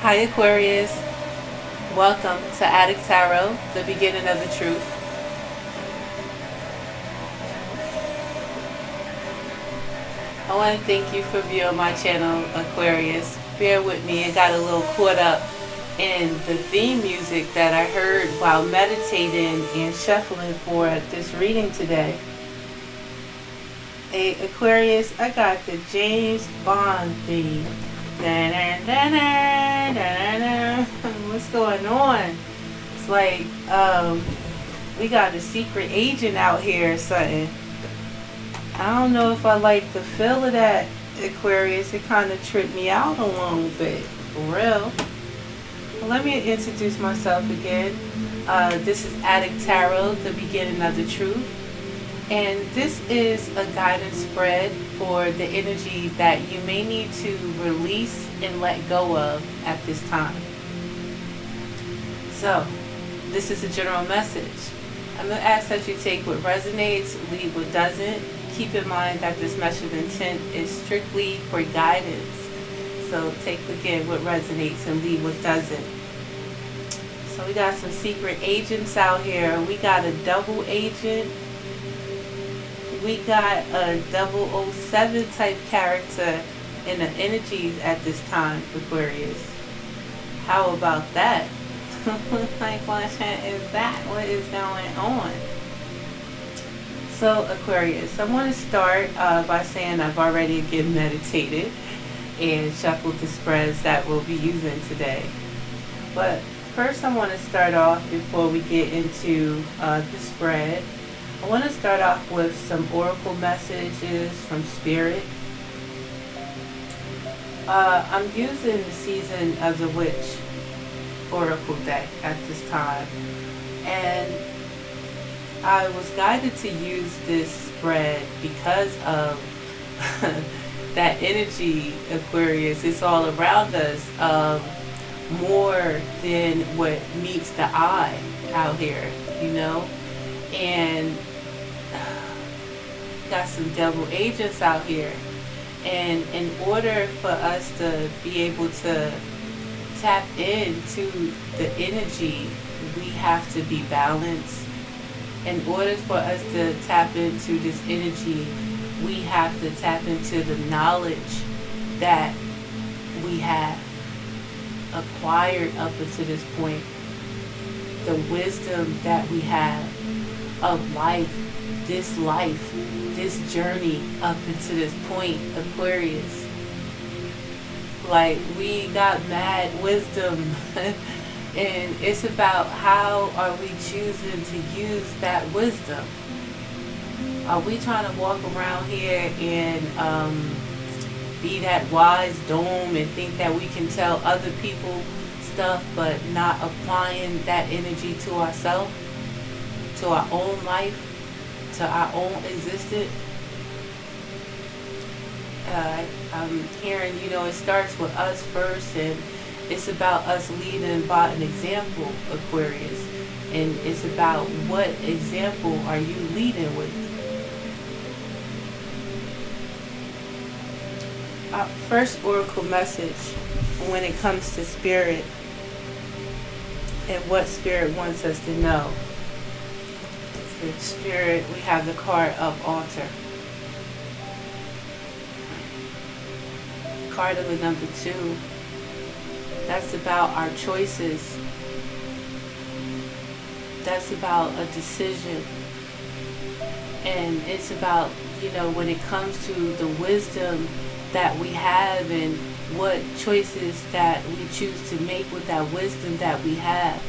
Hi Aquarius, welcome to Adik Tarot, the beginning of the truth. I want to thank you for viewing my channel, Aquarius. Bear with me, I got a little caught up in the theme music that I heard while meditating and shuffling for this reading today. Hey Aquarius, I got the James Bond theme. What's going on? It's like we got a secret agent out here or something. I don't know if I like the feel of that, Aquarius. It kind of tripped me out a little bit, for real. Well, let me introduce myself again. This is Adik Tarot, the beginning of the truth. And this is a guidance spread for the energy that you may need to release and let go of at this time. So, this is a general message. I'm going to ask that you take what resonates, leave what doesn't. Keep in mind that this message intent is strictly for guidance. So take again what resonates and leave what doesn't. So we got some secret agents out here. We got a double agent. We got a 007 type character in the energies at this time, Aquarius. How about that? Like, what is that? What is going on? So, Aquarius, I want to start by saying I've already again meditated and shuffled the spreads that we'll be using today. But first I want to start off, before we get into the spread, I want to start off with some oracle messages from Spirit. I'm using the Season of the Witch oracle deck at this time, and I was guided to use this spread because of that energy, Aquarius. It's all around us, more than what meets the eye out here, you know. And got some devil agents out here, and in order for us to be able to tap into the energy, we have to be balanced. In order for us to tap into this energy, we have to tap into the knowledge that we have acquired up until this point, the wisdom that we have of life, this journey up until this point, Aquarius. Like, we got mad wisdom and it's about how are we choosing to use that wisdom. Are we trying to walk around here and be that wise dome and think that we can tell other people stuff, but not applying that energy to ourselves, to our own life, to our own existence? I'm hearing, it starts with us first, and it's about us leading by an example, Aquarius. And it's about what example are you leading with? First oracle message when it comes to Spirit and what Spirit wants us to know. In Spirit, we have the card of Altar. Card of the number 2. That's about our choices. That's about a decision. And it's about, when it comes to the wisdom that we have and what choices that we choose to make with that wisdom that we have.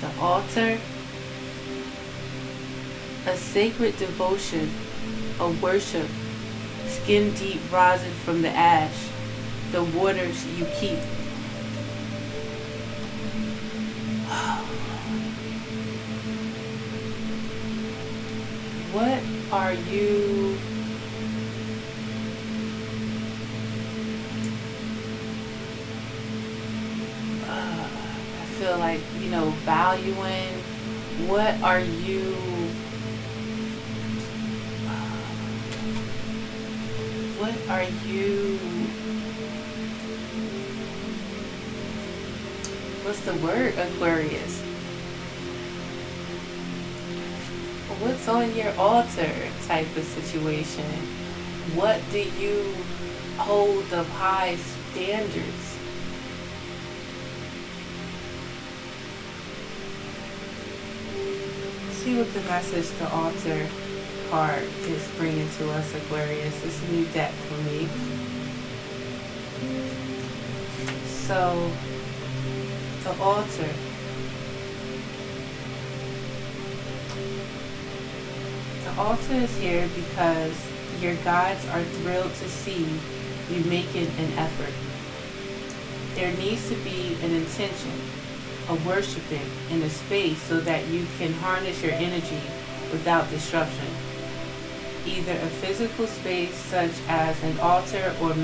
The altar, a sacred devotion, a worship, skin deep rising from the ash, the waters you keep. What are you I feel like, valuing? What are you What's the word, Aquarius? What's on your altar type of situation? What do you hold of high standards? See what the message the altar card is bringing to us, Aquarius. It's a new deck for me. So, the altar. The altar is here because your guides are thrilled to see you making an effort. There needs to be an intention, a worshiping in a space so that you can harness your energy without disruption. Either a physical space such as an altar or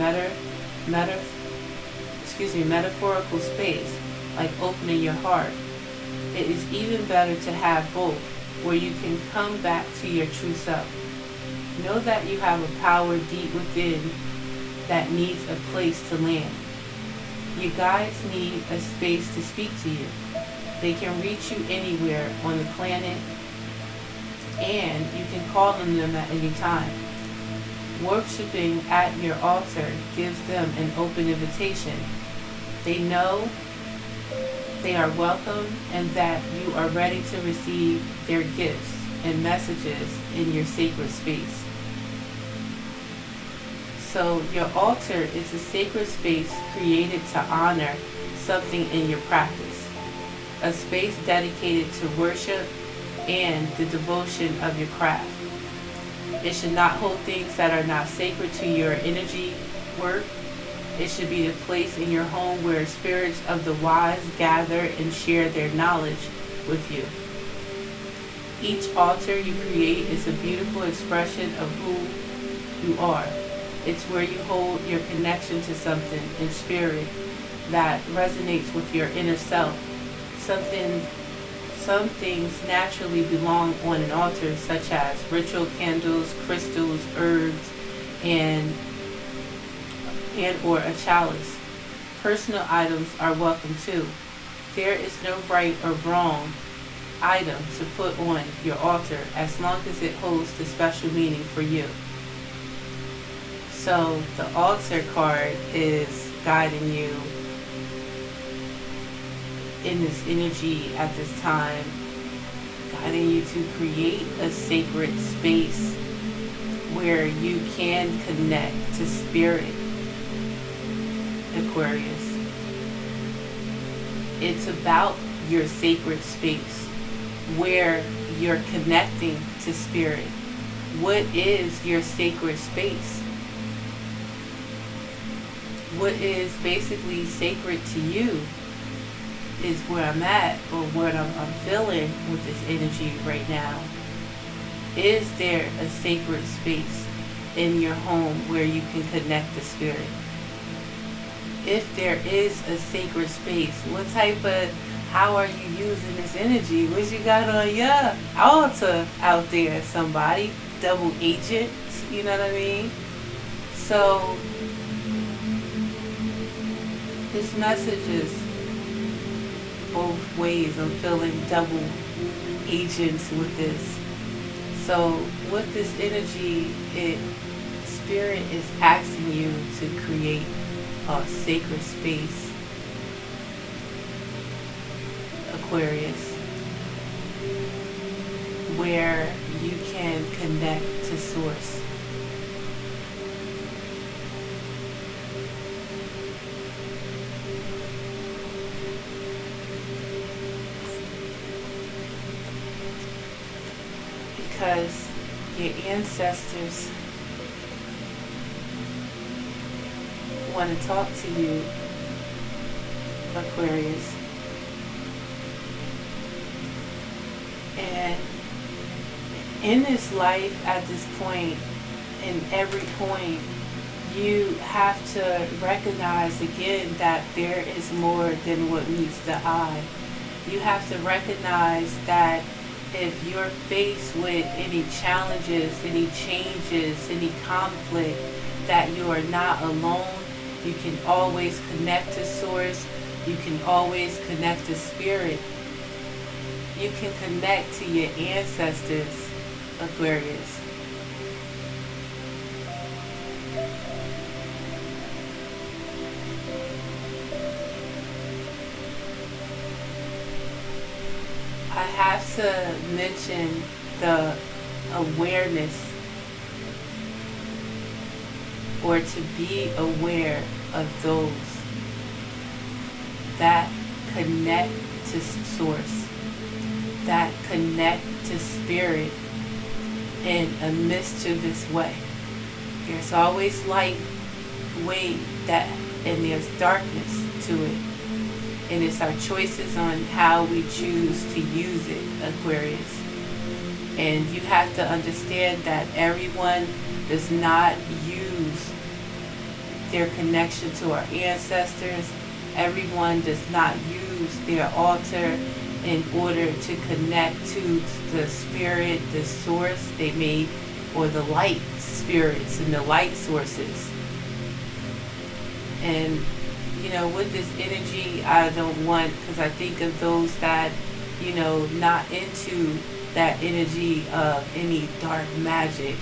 metaphorical space like opening your heart. It is even better to have both, where you can come back to your true self. Know that you have a power deep within that needs a place to land. Your guides need a space to speak to you. They can reach you anywhere on the planet, and you can call on them at any time. Worshipping at your altar gives them an open invitation. They know they are welcome and that you are ready to receive their gifts and messages in your sacred space. So your altar is a sacred space created to honor something in your practice. A space dedicated to worship and the devotion of your craft. It should not hold things that are not sacred to your energy work. It should be the place in your home where spirits of the wise gather and share their knowledge with you. Each altar you create is a beautiful expression of who you are. It's where you hold your connection to something in spirit that resonates with your inner self. Some things naturally belong on an altar, such as ritual candles, crystals, herbs, and or a chalice. Personal items are welcome too. There is no right or wrong item to put on your altar as long as it holds the special meaning for you. So the altar card is guiding you in this energy at this time, guiding you to create a sacred space where you can connect to spirit, Aquarius. It's about your sacred space where you're connecting to spirit. What is your sacred space? What is basically sacred to you is where I'm at, or what I'm feeling with this energy right now. Is there a sacred space in your home where you can connect to spirit? If there is a sacred space, how are you using this energy? What you got on your altar out there, somebody? Double agent, you know what I mean? So, this message is both ways. I'm feeling double agents with this. So, with this energy, Spirit is asking you to create a sacred space, Aquarius, where you can connect to Source. Because your ancestors want to talk to you, Aquarius. And in this life, at this point, in every point, you have to recognize again that there is more than what meets the eye. You have to recognize that if you're faced with any challenges, any changes, any conflict, that you are not alone. You can always connect to Source. You can always connect to spirit. You can connect to your ancestors, Aquarius. I have to mention the awareness, or to be aware of those that connect to source, that connect to spirit in a mischievous way. There's always light way that, and there's darkness to it. And it's our choices on how we choose to use it, Aquarius. And you have to understand that everyone does not use their connection to our ancestors. Everyone does not use their altar in order to connect to the spirit, the source they made, or the light spirits and the light sources. And you know, with this energy, I don't want, because I think of those that, you know, not into that energy of any dark magic.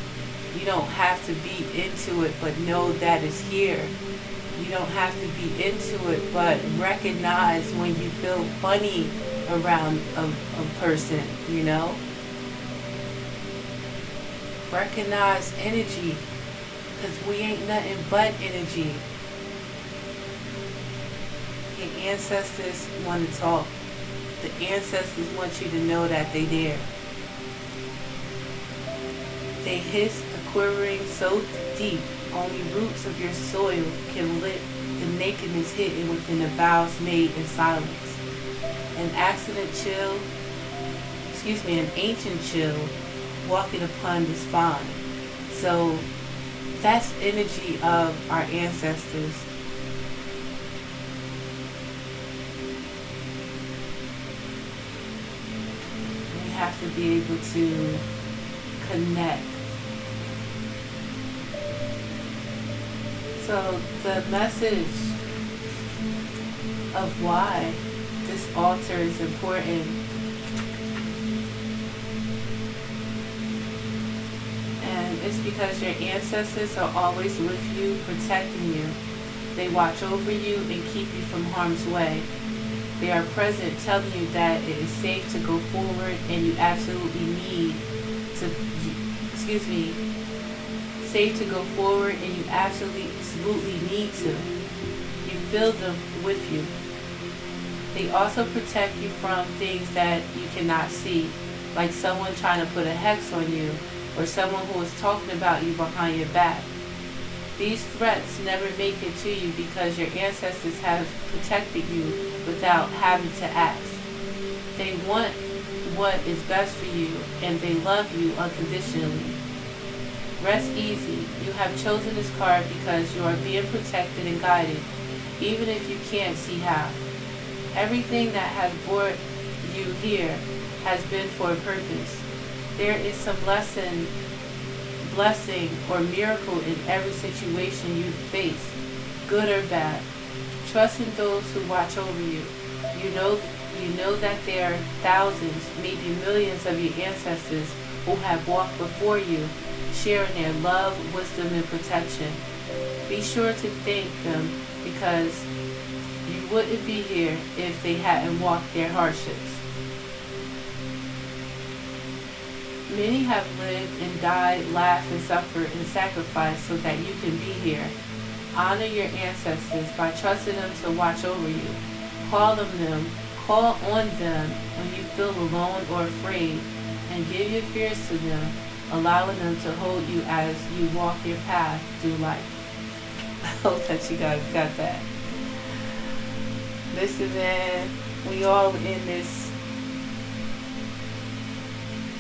You don't have to be into it, but know that it's here. You don't have to be into it, but recognize when you feel funny around a person, you know. Recognize energy, because we ain't nothing but energy. Your ancestors want to talk. The ancestors want you to know that they there. They hiss a quivering so deep, only roots of your soil can lift the nakedness hidden within the vows made in silence. An ancient chill walking upon the spine. So that's energy of our ancestors. We have to be able to connect. So the message of why this altar is important, and it's because your ancestors are always with you, protecting you. They watch over you and keep you from harm's way. They are present, telling you that it is safe to go forward, and you absolutely need to, safe to go forward, and you absolutely need to. You feel them with you. They also protect you from things that you cannot see, like someone trying to put a hex on you, or someone who is talking about you behind your back. These threats never make it to you because your ancestors have protected you without having to ask. They want what is best for you, and they love you unconditionally. Rest easy. You have chosen this card because you are being protected and guided, even if you can't see how. Everything that has brought you here has been for a purpose. There is some lesson, blessing, or miracle in every situation you face, good or bad. Trust in those who watch over you. You know that there are thousands, maybe millions of your ancestors who have walked before you, sharing their love, wisdom, and protection. Be sure to thank them, because you wouldn't be here if they hadn't walked their hardships. Many have lived and died, laughed and suffered and sacrificed so that you can be here. Honor your ancestors by trusting them to watch over you. Call on them when you feel alone or afraid, and give your fears to them, allowing them to hold you as you walk your path through life. I hope that you guys got that. Listen, man, we all in this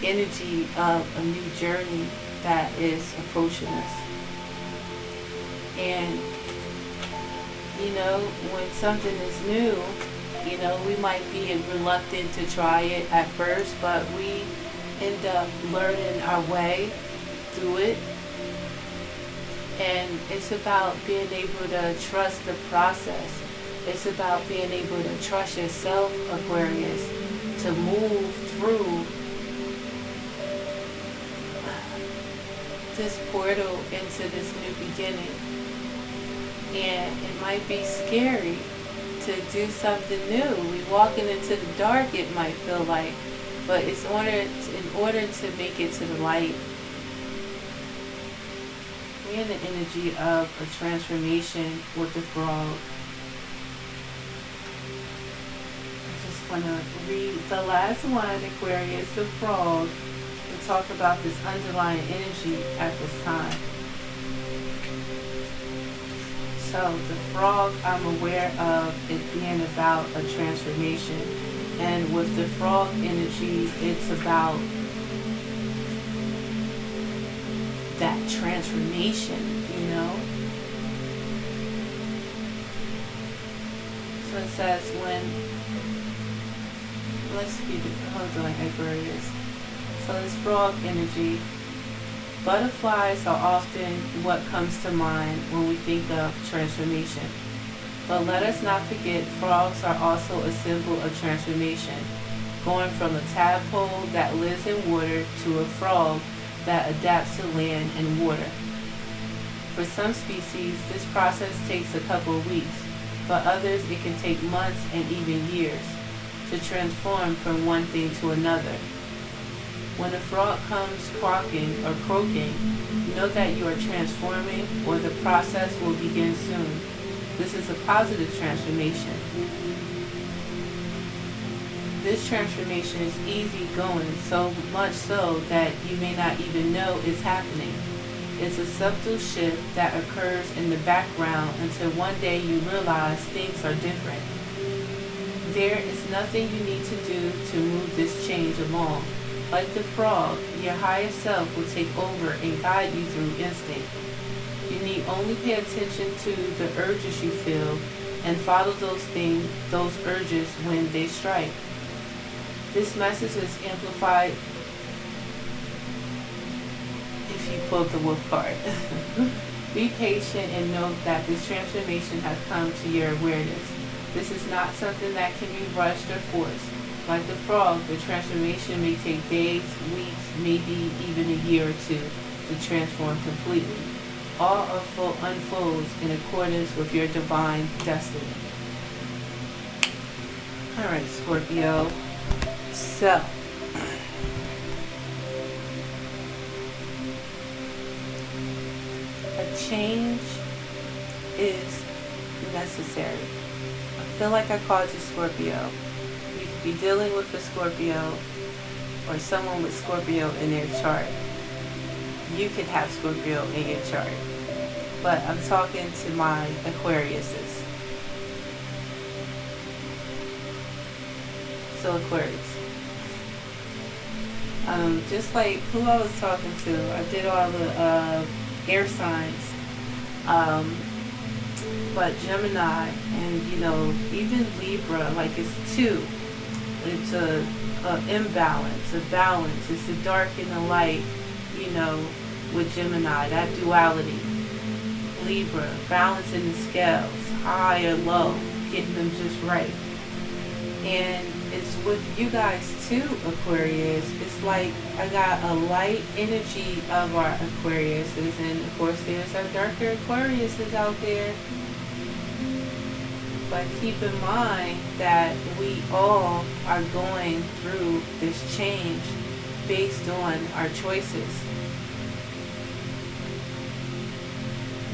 energy of a new journey that is approaching us. And, when something is new, we might be reluctant to try it at first, but we end up learning our way through it. And it's about being able to trust the process. It's about being able to trust yourself, Aquarius, to move through this portal into this new beginning. And it might be scary to do something new. We walking into the dark, it might feel like, but it's in order to make it to the light. We're in the energy of a transformation with the frog. I just want to read the last one, Aquarius, the frog, and talk about this underlying energy at this time. So the frog, I'm aware of it being about a transformation. And with the frog energy, it's about that transformation, you know? So it says hold on, Aquarius. So this frog energy, butterflies are often what comes to mind when we think of transformation. But let us not forget, frogs are also a symbol of transformation, going from a tadpole that lives in water to a frog that adapts to land and water. For some species, this process takes a couple of weeks. For others, it can take months and even years to transform from one thing to another. When a frog comes quacking or croaking, know that you are transforming or the process will begin soon. This is a positive transformation. This transformation is easy going, so much so that you may not even know it's happening. It's a subtle shift that occurs in the background until one day you realize things are different. There is nothing you need to do to move this change along. Like the frog, your higher self will take over and guide you through instinct. You need only pay attention to the urges you feel and follow those urges when they strike. This message is amplified if you pull the wolf card. Be patient and note that this transformation has come to your awareness. This is not something that can be rushed or forced. Like the frog, the transformation may take days, weeks, maybe even a year or two to transform completely. All unfolds in accordance with your divine destiny. Alright, Scorpio. So, a change is necessary. I feel like I called you Scorpio. You could be dealing with a Scorpio or someone with Scorpio in their chart. You could have Scorpio in your chart. But I'm talking to my Aquariuses. So Aquarius. Just like who I was talking to, I did all the air signs. But Gemini and, even Libra, like it's two. It's a imbalance, a balance. It's the dark and the light, with Gemini, that duality. Libra, balancing the scales, high or low, getting them just right. And it's with you guys too, Aquarius. It's like I got a light energy of our Aquariuses, and of course there's our darker Aquariuses out there. But keep in mind that we all are going through this change based on our choices.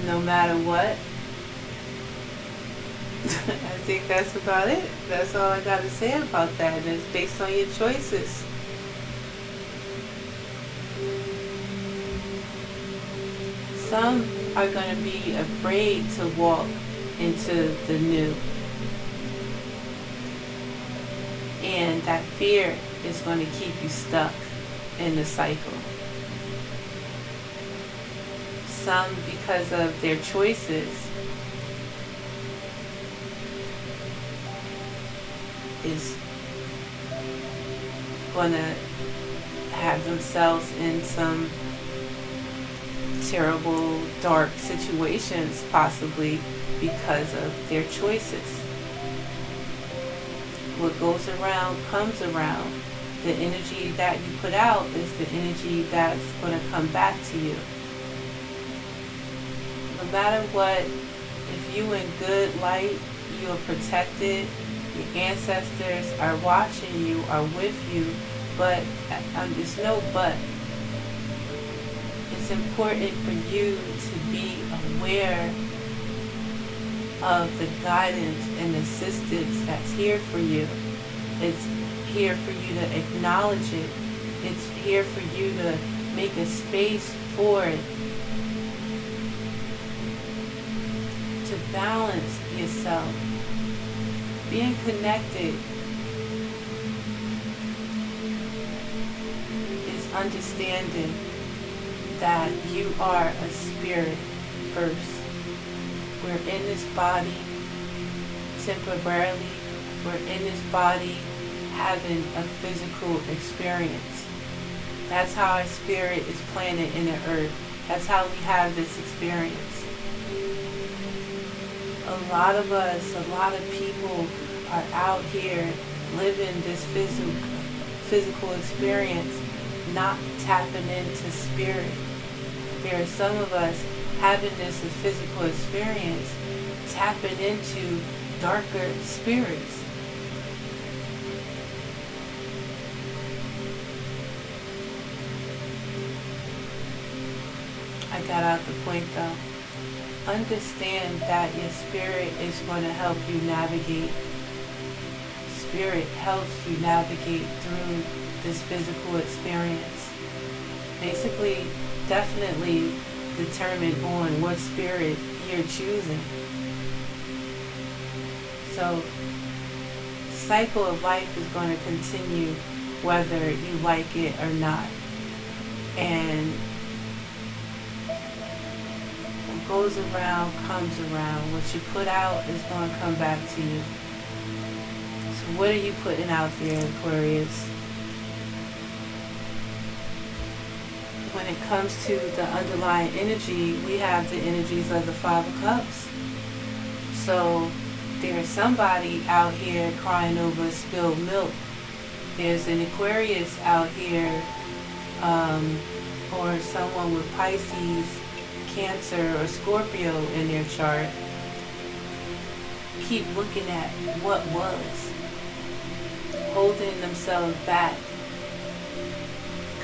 No matter what. I think that's about it. That's all I got to say about that. And it's based on your choices. Some are going to be afraid to walk into the new. And that fear is going to keep you stuck in the cycle. Some, because of their choices, is going to have themselves in some terrible, dark situations, possibly because of their choices. what goes around comes around. The energy that you put out is the energy that's going to come back to you. No matter what, if you in good light, you are protected. Your ancestors are watching you, are with you, but there's no but. It's important for you to be aware of the guidance and assistance that's here for you. It's here for you to acknowledge it. It's here for you to make a space for it. To balance yourself. Being connected is understanding that you are a spirit first. We're in this body temporarily. We're in this body having a physical experience. That's how our spirit is planted in the earth. That's how we have this experience. A lot of us, a lot of people are out here living this physical experience, not tapping into spirit. There are some of us having this physical experience, tapping into darker spirits. I got out the point though. Understand that your spirit is going to help you navigate. Spirit helps you navigate through this physical experience. Basically, definitely determine on what spirit you're choosing. So, the cycle of life is going to continue whether you like it or not. And what goes around comes around. What you put out is going to come back to you. So what are you putting out there, Aquarius? When it comes to the underlying energy, we have the energies of the Five of Cups. So there's somebody out here crying over spilled milk. There's an Aquarius out here, or someone with Pisces, Cancer, or Scorpio in their chart. Keep looking at what was, holding themselves back.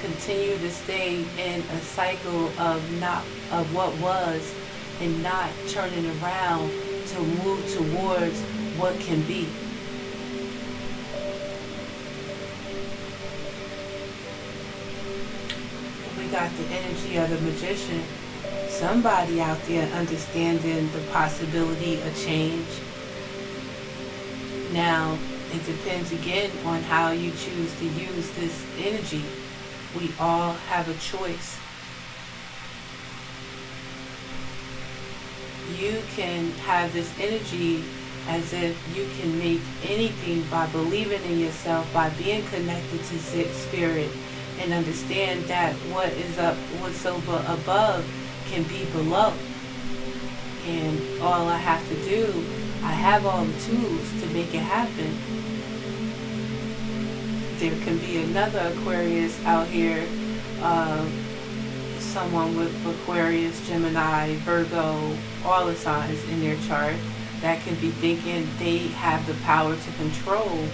Continue to stay in a cycle of what was and not turning around to move towards what can be. We got the energy of the Magician. Somebody out there understanding the possibility of change. Now, it depends again on how you choose to use this energy. We all have a choice. You can have this energy as if you can make anything by believing in yourself, by being connected to spirit, and understand that what is up, what's over above can be below. And all I have to do, I have all the tools to make it happen. There can be another Aquarius out here, someone with Aquarius, Gemini, Virgo, all the signs in their chart that can be thinking they have the power to control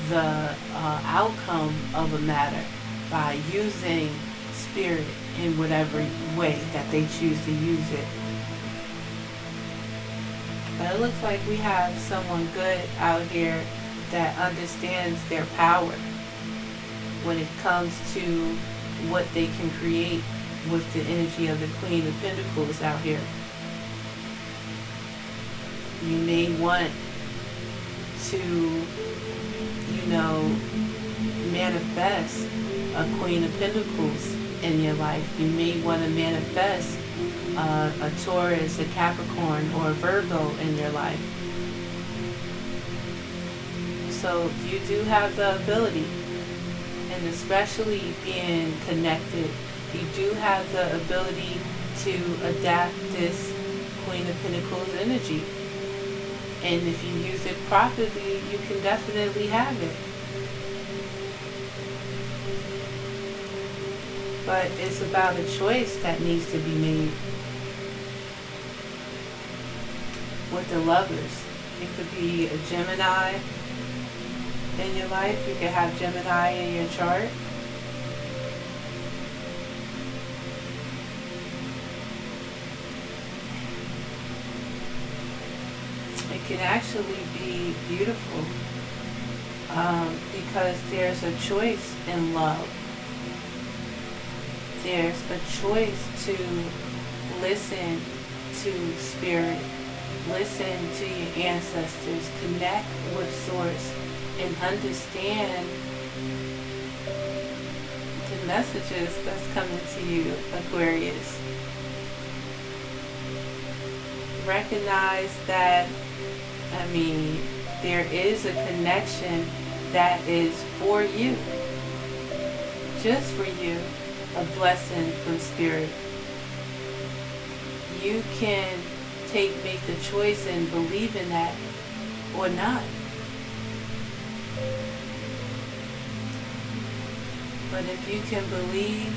the outcome of a matter by using spirit in whatever way that they choose to use it. But it looks like we have someone good out here that understands their power when it comes to what they can create with the energy of the Queen of Pentacles out here. You may want to, manifest a Queen of Pentacles in your life. You may want to manifest a Taurus, a Capricorn, or a Virgo in your life. So you do have the ability, and especially being connected, you do have the ability to adapt this Queen of Pentacles energy And if you use it properly, you can definitely have it. But it's about a choice that needs to be made. With the Lovers, it could be a Gemini in your life. You could have Gemini in your chart. It can actually be beautiful because there's a choice in love. There's a choice to listen to Spirit, listen to your ancestors, connect with Source, and understand the messages that's coming to you, Aquarius. Recognize that, there is a connection that is for you, just for you, a blessing from Spirit. You can make the choice and believe in that or not. But if you can believe,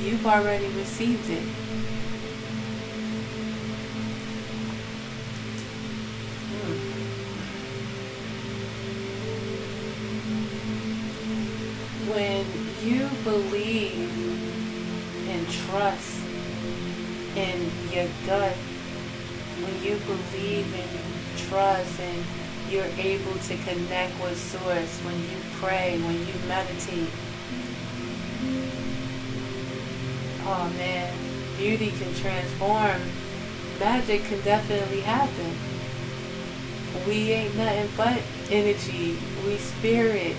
you've already received it. When you believe and trust in your gut, when you believe and trust and you're able to connect with Source, when you pray, when you meditate, oh man, beauty can transform. Magic can definitely happen. We ain't nothing but energy. We spirit.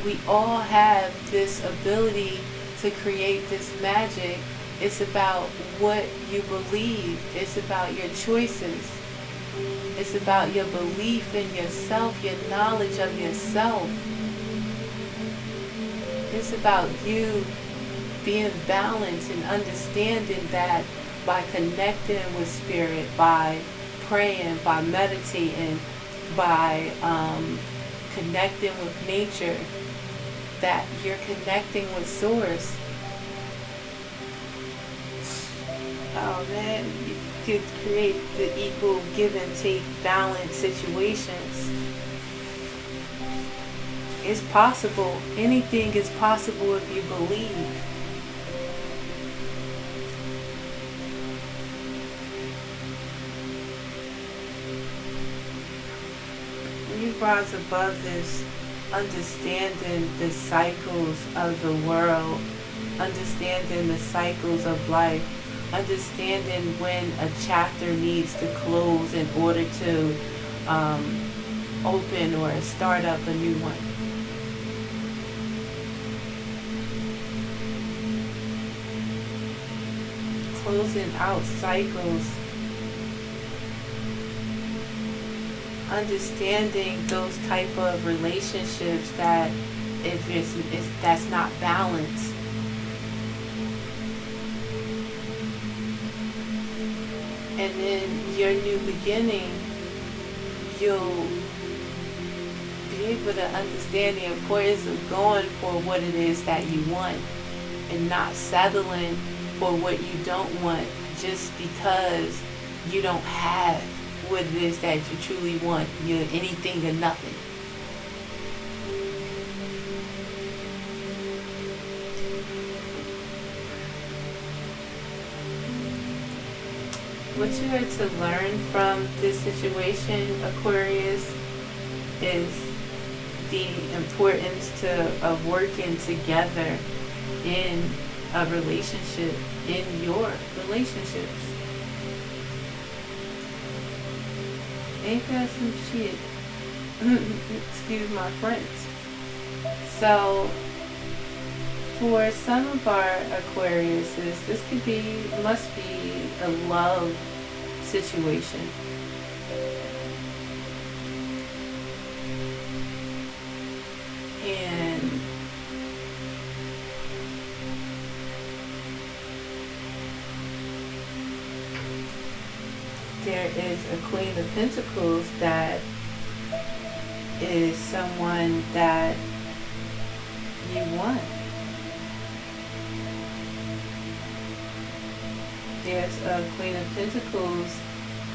We all have this ability to create this magic. It's about what you believe. It's about your choices. It's about your belief in yourself, your knowledge of yourself. It's about you being balanced and understanding that by connecting with Spirit, by praying, by meditating, by connecting with nature, that you're connecting with Source. Oh man, you could create the equal give and take balance situations. It's possible. Anything is possible if you believe. When you rise above this, understanding the cycles of the world, understanding the cycles of life, understanding when a chapter needs to close in order to open or start up a new one. Closing out cycles, understanding those type of relationships that if that's not balanced. And in your new beginning, you'll be able to understand the importance of going for what it is that you want and not settling for what you don't want just because you don't have what it is that you truly want. You're anything or nothing. What you are to learn from this situation, Aquarius, is the importance of working together in a relationship, in your relationships. Ain't that some shit? Excuse my French. So, for some of our Aquariuses, this must be a love situation. And there is a Queen of Pentacles that is someone that you want. There's a Queen of Pentacles,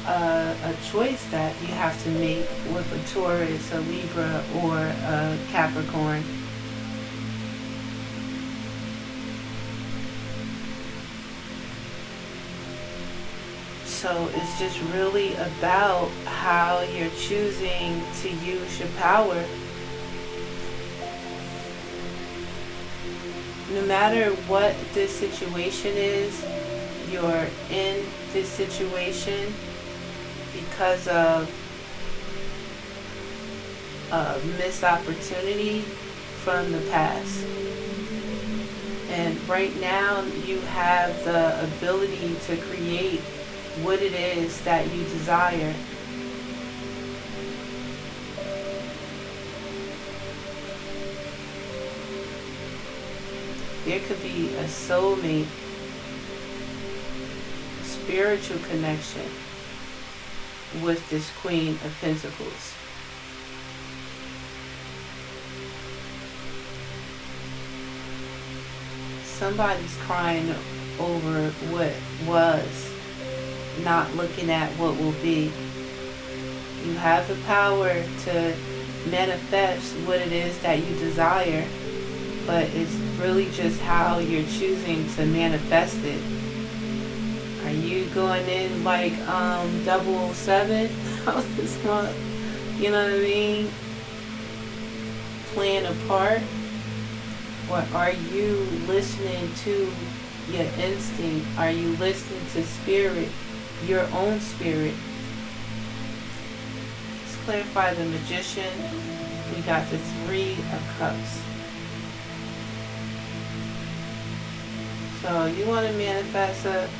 a choice that you have to make with a Taurus, a Libra, or a Capricorn. So it's just really about how you're choosing to use your power. No matter what this situation is, you're in this situation because of a missed opportunity from the past. And right now you have the ability to create what it is that you desire. There could be a soulmate, a spiritual connection with this Queen of Pentacles. Somebody's crying over what was, not looking at what will be. You have the power to manifest what it is that you desire, but it's really just how you're choosing to manifest it. Are you going in like 007 this month? You know what I mean? Playing a part? Or are you listening to your instinct? Are you listening to spirit? Your own spirit. Let's clarify the Magician. We got the Three of Cups. So you want to manifest a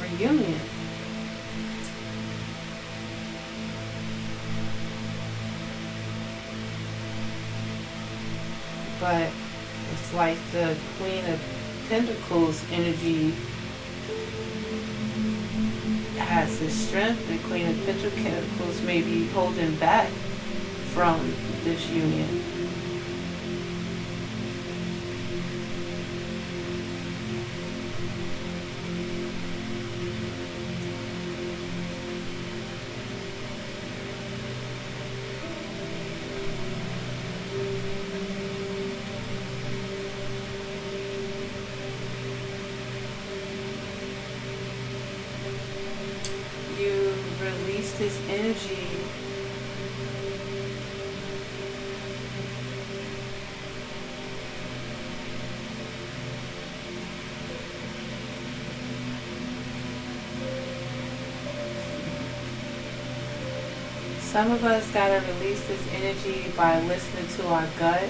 reunion. But it's like the Queen of Pentacles energy has the strength. The Queen of Pentacles may be holding back from this union. This energy some of us gotta release this energy by listening to our gut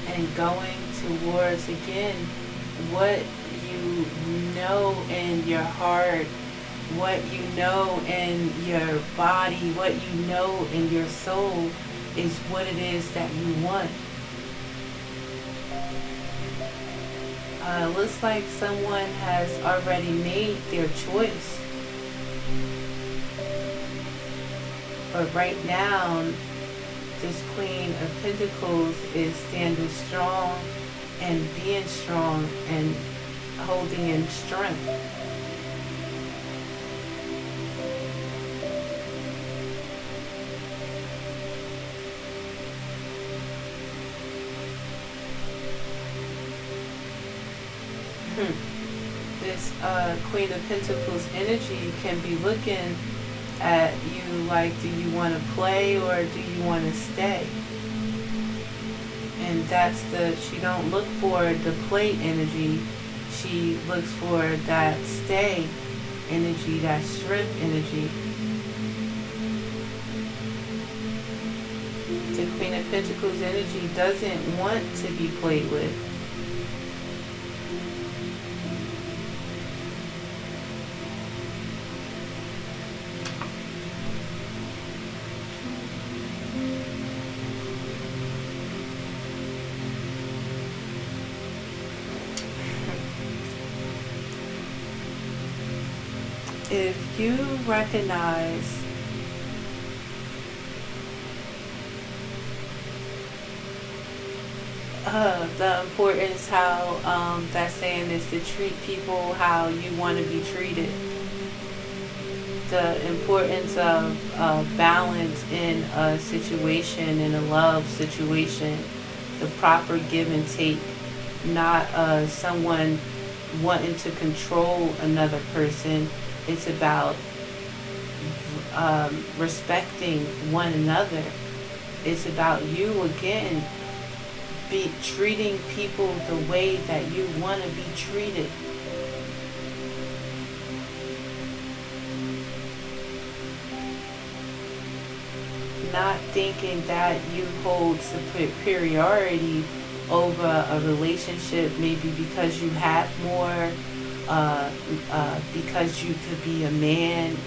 and going towards again what you know in your heart, what you know in your body, what you know in your soul is what it is that you want. Looks like someone has already made their choice. But right now, this Queen of Pentacles is standing strong and being strong and holding in strength. This Queen of Pentacles energy can be looking at you like, do you want to play or do you want to stay? And that's she don't look for the play energy. She looks for that stay energy, that strength energy. The Queen of Pentacles energy doesn't want to be played with. if you recognize the importance, how that saying is to treat people how you want to be treated, the importance of balance in a situation, in a love situation, the proper give and take, not someone wanting to control another person. It's about respecting one another. It's about you, again, be treating people the way that you want to be treated. Not thinking that you hold superiority over a relationship, maybe because you have more, because you could be a man,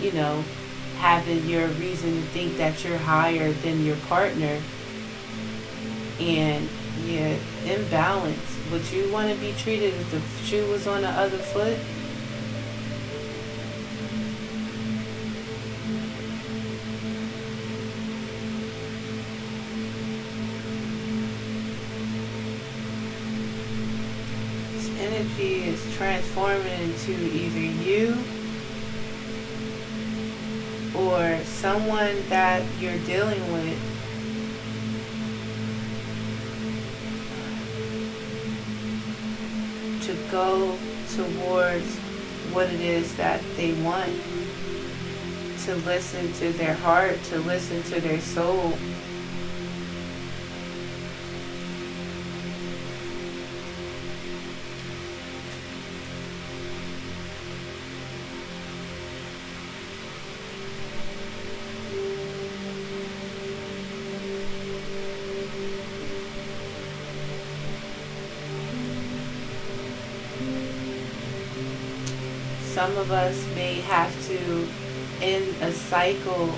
having your reason to think that you're higher than your partner, and you're imbalanced. Would you want to be treated if the shoe was on the other foot? Energy is transforming into either you or someone that you're dealing with. To go towards what it is that they want. To listen to their heart, to listen to their soul. Some of us may have to end a cycle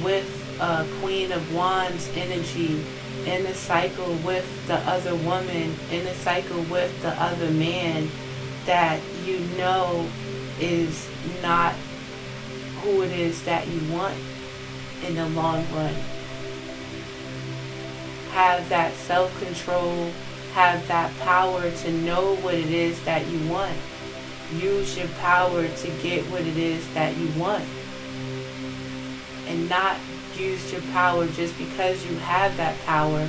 with a Queen of Wands energy, end a cycle with the other woman, end a cycle with the other man that you know is not who it is that you want in the long run. Have that self-control, have that power to know what it is that you want. Use your power to get what it is that you want. And not use your power just because you have that power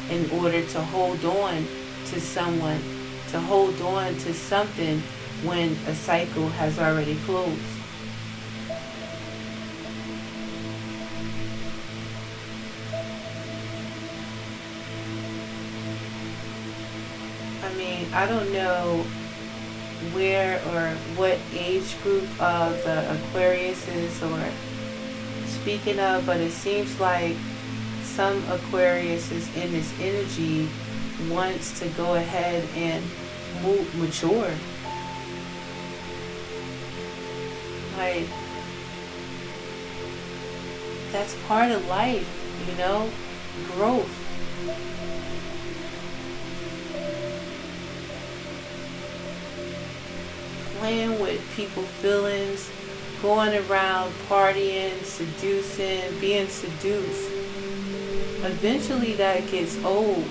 in order to hold on to someone, to hold on to something when a cycle has already closed. I mean, I don't know where or what age group of the Aquariuses or speaking of, but it seems like some Aquariuses in this energy wants to go ahead and mature. Like, that's part of life, growth. Playing with people's feelings, going around partying, seducing, being seduced. Eventually that gets old.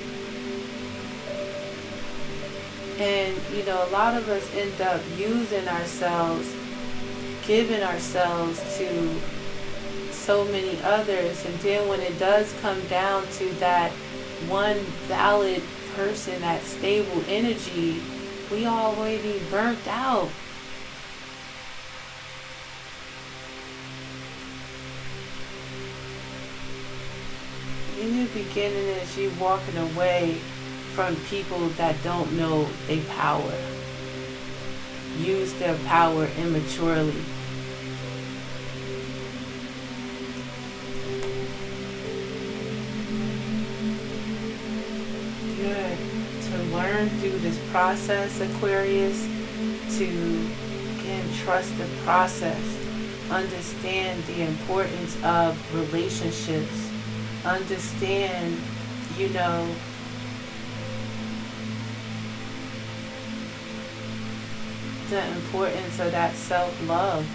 And, a lot of us end up using ourselves, giving ourselves to so many others. And then when it does come down to that one valid person, that stable energy, we already burnt out. In the beginning, is you walking away from people that don't know their power. Use their power immaturely. Good. To learn through this process, Aquarius, to again trust the process. Understand the importance of relationships. Understand, the importance of that self-love.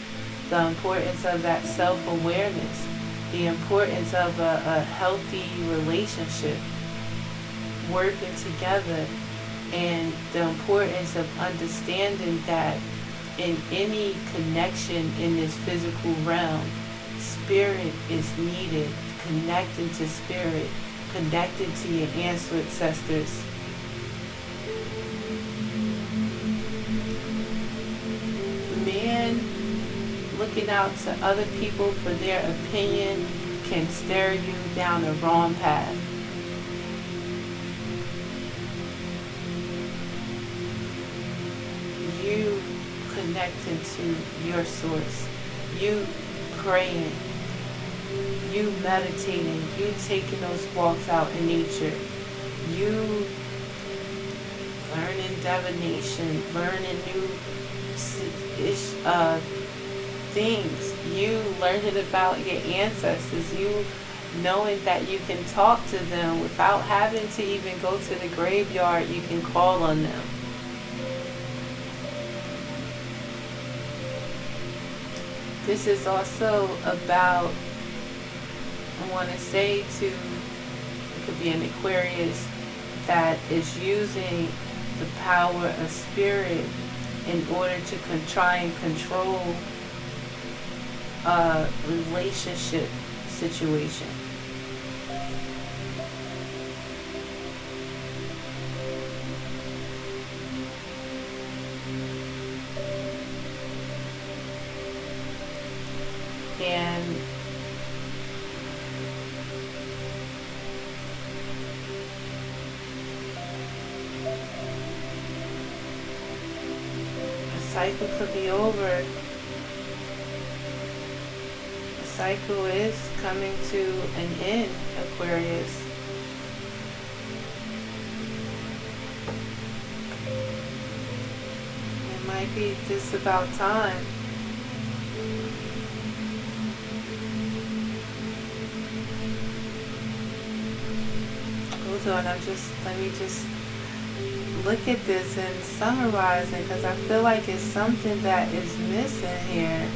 the importance of that self-awareness, the importance of a healthy relationship, working together, and the importance of understanding that in any connection in this physical realm, spirit is needed, connecting to spirit, connected to your ancestors. Man looking out to other people for their opinion can steer you down the wrong path. You connecting to your source, you praying, you meditating, you taking those walks out in nature, you learning divination, learning new things, you learning about your ancestors, you knowing that you can talk to them without having to even go to the graveyard. You can call on them. This is also about, I want to say to, it could be an Aquarius that is using the power of spirit in order to try and control a relationship situation. And a cycle could be over. A cycle is coming to an end, Aquarius. It might be just about time. Hold on, let me just look at this and summarize it, because I feel like it's something that is missing here.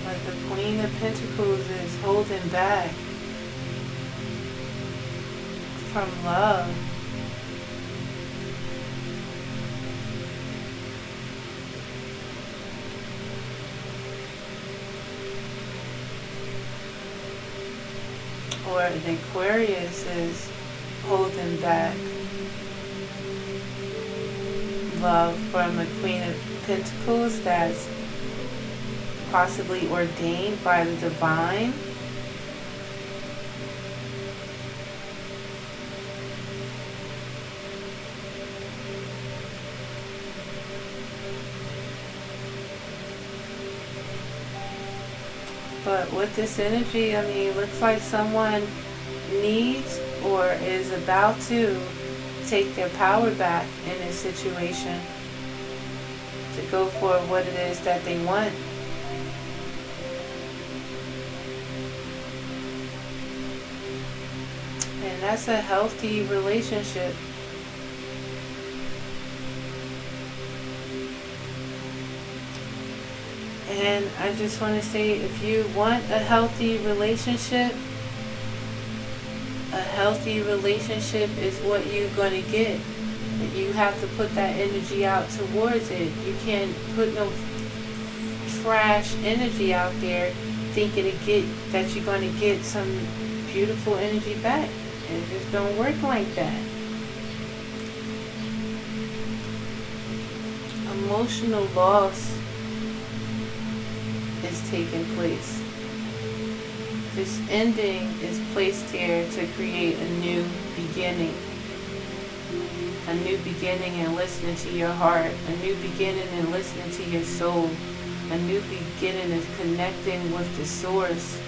Like the Queen of Pentacles is holding back from love. Or the Aquarius is holding back love from a Queen of Pentacles that's possibly ordained by the divine. But with this energy, I mean, it looks like someone needs or is about to take their power back in this situation, to go for what it is that they want. And that's a healthy relationship. And I just want to say, if you want a healthy relationship is what you're going to get. You have to put that energy out towards it. You can't put no trash energy out there thinking that you're going to get some beautiful energy back. It just don't work like that. Emotional loss is taking place. This ending is placed here to create a new beginning. A new beginning in listening to your heart. A new beginning in listening to your soul. A new beginning is connecting with the source.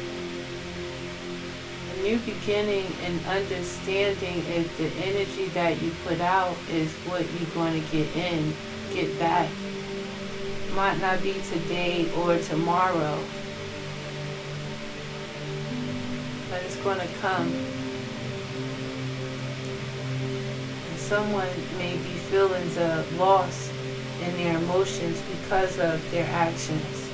A new beginning in understanding if the energy that you put out is what you're going to get back. might not be today or tomorrow, but it's going to come. And someone may be feelings of loss in their emotions because of their actions.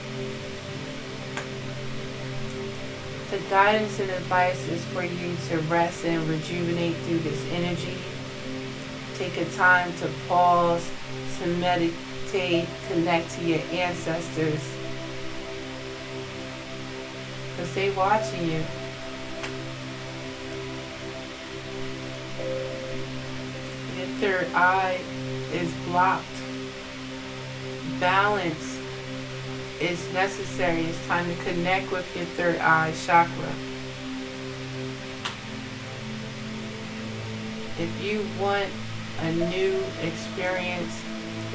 The guidance and advice is for you to rest and rejuvenate through this energy. Take a time to pause, to meditate, connect to your ancestors, because they're watching you. Your third eye is blocked. Balance is necessary. It's time to connect with your third eye chakra. If you want a new experience,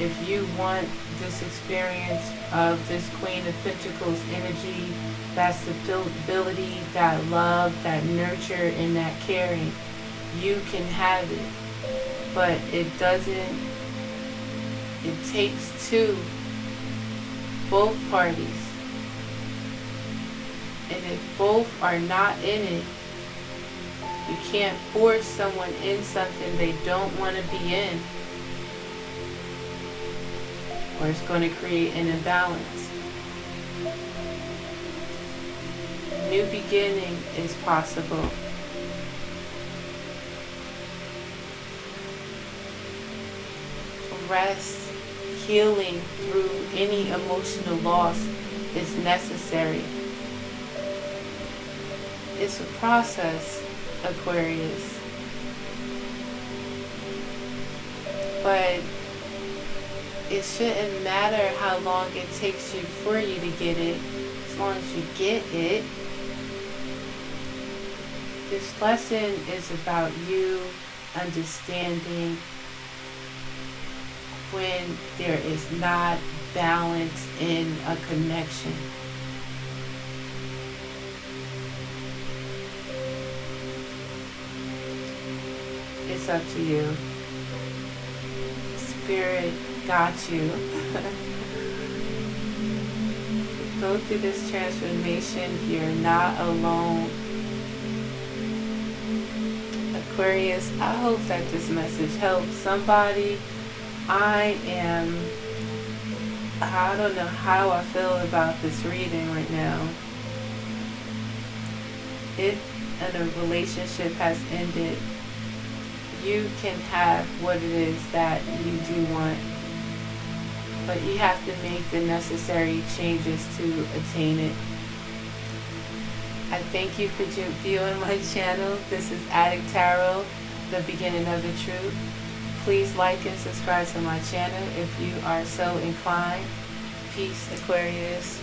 if you want this experience of this Queen of Pentacles energy, that stability, that love, that nurture, and that caring, you can have it. But it takes two, both parties. And if both are not in it, you can't force someone in something they don't want to be in, or it's going to create an imbalance. A new beginning is possible. Rest, healing through any emotional loss is necessary. It's a process, Aquarius. But it shouldn't matter how long it takes you for you to get it, as long as you get it. This lesson is about you understanding when there is not balance in a connection. It's up to you. Spirit got you. Go through this transformation. You're not alone. Aquarius, I hope that this message helps somebody. I don't know how I feel about this reading right now. If a relationship has ended, you can have what it is that you do want, but you have to make the necessary changes to attain it. I thank you for viewing my channel. This is Adik Tarot, the beginning of the truth. Please like and subscribe to my channel if you are so inclined. Peace, Aquarius.